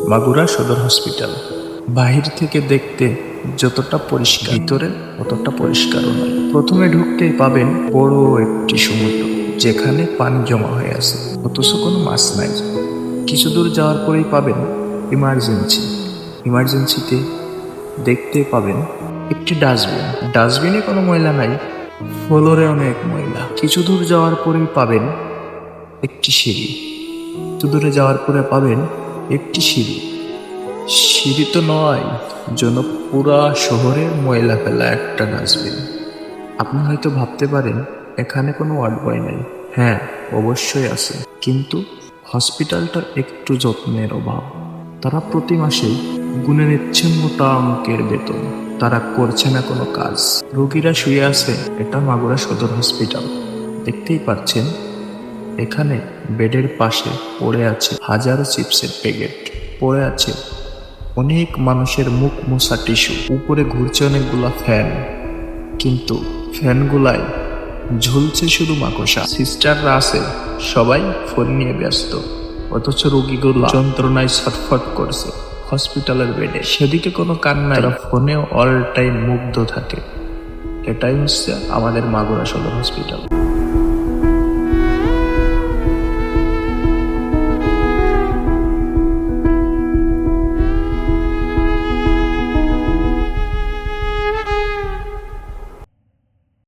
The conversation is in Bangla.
মাগুরা সদর হসপিটাল বাহির থেকে দেখতে যতটা পরিষ্কার, ভিতরে অতটা পরিষ্কারও নয়। প্রথমে ঢুকতেই পাবেন বড় একটি সমুদ্র, যেখানে পানি জমা হয়ে আছে, অথচ কোনো মাছ নাই। কিছু দূর যাওয়ার পরেই পাবেন ইমার্জেন্সিতে দেখতে পাবেন একটি ডাস্টবিন। ডাস্টবিনে কোনো ময়লা নাই, ফ্লোরে অনেক ময়লা। কিছু দূর যাওয়ার পরেই পাবেন একটি সিঁড়ি। একটু দূরে যাওয়ার পরে পাবেন একটি সিঁড়ি। সিঁড়ি তো নয়, যেন পুরা শহরের ময়লা ফেলা একটা ডাস্টবিন। আপনি হয়তো ভাবতে পারেন এখানে কোনো ওয়ার্ড বয় নেই। হ্যাঁ, অবশ্যই আছে, কিন্তু হসপিটালটার একটু যত্নের অভাব। তারা প্রতি মাসে গুনে নিচ্ছে মোটা অঙ্কের বেতন, তারা করছে না কোনো কাজ। রোগীরা শুয়ে আছে, এটা মাগুরা সদর হসপিটাল। দেখতেই পাচ্ছেন এখানে বেডের পাশে পড়ে আছে হাজারো চিপসের প্যাকেট, পড়ে আছে অনেক মানুষের মুখ মোছা টিস্যু, উপরে ঘুরছে অনেকগুলা ফ্যান, কিন্তু ফ্যানগুলাই ঝুলছে শুধু মাকড়সা। সিস্টাররা আছে, সবাই ফোন নিয়ে ব্যস্ত, অথচ রোগীগুলো যন্ত্রণায় ছটফট করছে হসপিটালের বেডে। সেদিকে কোনো কান্না, তারা ফোনেও অল টাইম মুগ্ধ থাকে। এটাই হচ্ছে আমাদের মাগুরা সদর হসপিটাল।